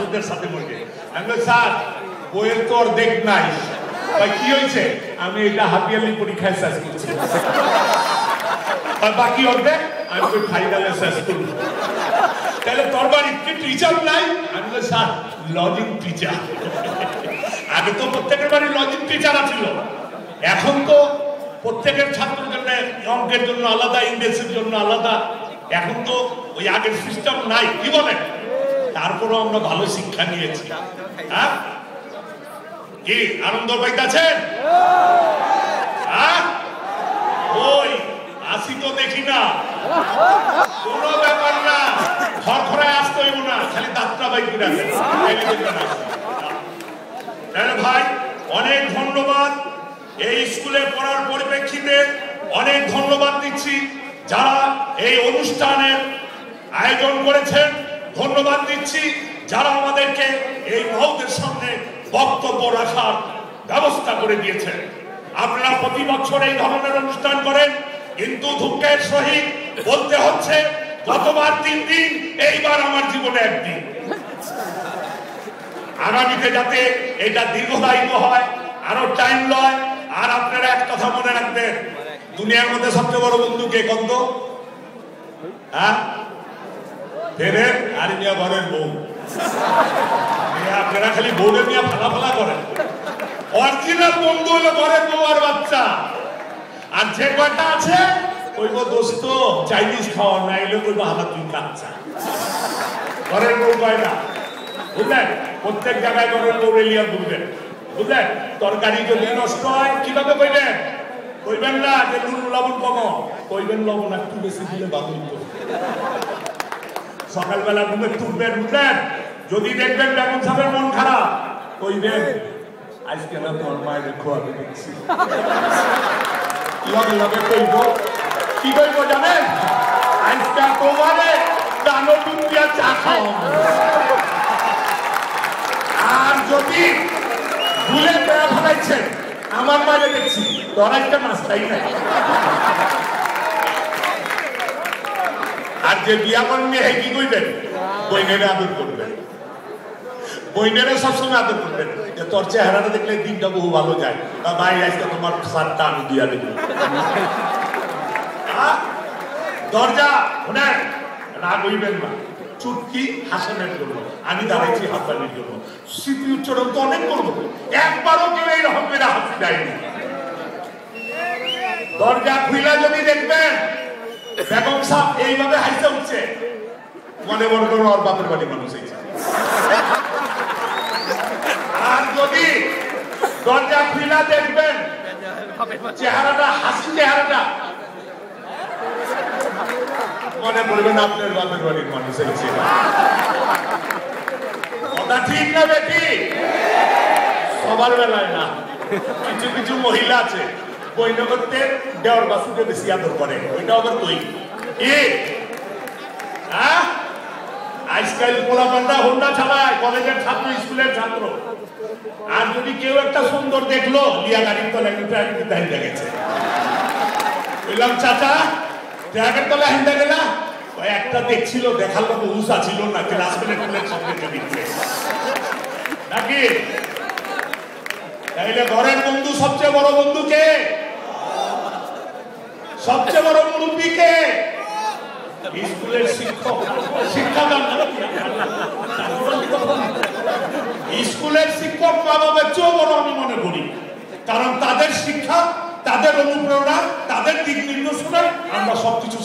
ছাত্রদের সাথে বসে, আমি স্যার বইয়ের তো অর্ধেক নাই, কি হয়েছে? আমি এটা হাতিয়ালি পরীক্ষায় শেষ করছি, আর বাকি অর্ধেক আমি ফাইনালে শেষ করব। তাহলে তোর বাড়ি কি টিচার নাই? আমি স্যার লজিক টিচার। আগে তো প্রত্যেকের বাড়ি লজিক টিচার ছিল, এখন তো প্রত্যেকের ছাত্রের জন্য অঙ্কের জন্য আলাদা, ইংরেজির জন্য আলাদা। এখন তো ওই আগের সিস্টেম নাই, কি বলেন? তারপরেও আমরা ভালো শিক্ষা নিয়েছি। হ্যাঁ, কি আনন্দ পাইতেছেন? ওই আসি তো দেখি না, কোনো ব্যাপার না, খড়খড়ায় আসতে হইব না, খালি যাত্রা বাইক করে ভাই। অনেক ধন্যবাদ। এই স্কুলে পড়ার পরিপ্রেক্ষিতে অনেক ধন্যবাদ দিচ্ছি যারা এই অনুষ্ঠানের আয়োজন করেছেন। ধন্যবাদ দিচ্ছি যারা আমাদেরকে এই মহোৎসবের সামনে বক্তব্য রাখার ব্যবস্থা করে দিয়েছেন। আপনারা প্রতি বছর এই ধরনের অনুষ্ঠান করেন, কিন্তু দুঃখের সহিত বলতে হচ্ছে গতবার 3 দিন, এইবার আমার জীবনে 1 দিন। আগামীতে যাতে এটা দীর্ঘদায়িত হয়, আরো টাইম লয়। আর আপনারা এক কথা মনে রাখবেন, দুনিয়ার মধ্যে সবচেয়ে বড় বন্ধু কে কত? হ্যাঁ, ফেরের আর মিয়া ঘরের বউ। আপনারা খালি বউরে নিয়ে ফালা করেন, অরিজিনাল বন্ধু হলো ঘরের বউ আর বাচ্চা। আর যে কয়টা আছে কইব দোস্ত চাইনিজ খাওয়া না, এলে কইব হালা তুই কাচ্চা। ঘরের বউ কয় না, বুঝলেন? প্রত্যেক জায়গায় ঘরের বউ রেলিয়া বুঝবেন, বুঝলেন? তরকারি যদি নষ্ট হয় কিভাবে কইবেন? কইবেন না যে নুন লবণ কম, কইবেন লবণ একটু বেশি দিলে ভালো হতো। সকালবেলা ঘুমে তুলবেন, বুঝলেন? যদি দেখবেন বেগম সাহেবের মন খারাপ, কইবেন আজকে না তোর মায়ের খোয়াবে দেখছি। লগে লগে কইব, কি কইব জানেন? আজকে তোমারে দানো টুকিয়া চা খাও। আর যদি ভুলে বেড়া ফেলাইছেন, আমার মাঝে দেখছি তোর একটা নাস্তাই নাই। আর যে বিয়া করেন হে কি কইবেন? বইনেরে আদর করবেন, বইনেরে সবসময় আদর করবেন। যে তোর চেহারাটা দেখলে দিনটা বহু ভালো যায়, তা ভাই আজকে তোমার সারটা আমি দিয়া দেব। দরজা শোনেন, রাগ হইবেন না, চুটকি হাসানের জন্য, আমি দাঁড়াইছি হাসানের জন্য। স্মৃতি উচ্চারণ তো অনেক করবো, একবারও কেউ এইরকম করে হাসি দেয়নি। দরজা খুইলা যদি দেখবেন বেগম সাহেব এইভাবে হাসতে উঠছে, মনে মনে করো ওর বাপের বাড়ি মানুষ হয়েছে। আর যদি দরজা খুইলা দেখবেন চেহারাটা, হাসি চেহারাটা, মনে করবেন আপনার বাপের বাড়ির মানুষ হয়েছে। কথা ঠিক না বেটি? সবার বেলায় না, কিছু কিছু মহিলা আছে বইন করতে দেওয়ার বাসুকে বেশি আদর করে, ওইটা আবার তুই আজকাল পোলাপান্ডা হোন্ডা চালায়, কলেজের ছাত্র, স্কুলের ছাত্র। আর যদি কেউ একটা সুন্দর দেখলো, লিয়া গাড়ির তলায় হিন্দা গেছে, বললাম চাচা ট্রাকের তলায় হিন্দা গেলা? ওই একটা দেখছিল, দেখার মতো উষা ছিল না, ক্লাসমেটের সঙ্গে দিচ্ছে নাকি? তাইলে ঘরের বন্ধু সবচেয়ে বড় বন্ধু কে? সবচেয়ে বড় মুরব্বী কে? স্কুলের শিক্ষক, শিক্ষাদান। স্কুলের শিক্ষক মা বাবার চেয়েও বড় আমি মনে করি, কারণ তাদের শিক্ষা, তাদের অনুপ্রেরণা, তাদের দিক নির্দেশনায় আমরা সবকিছু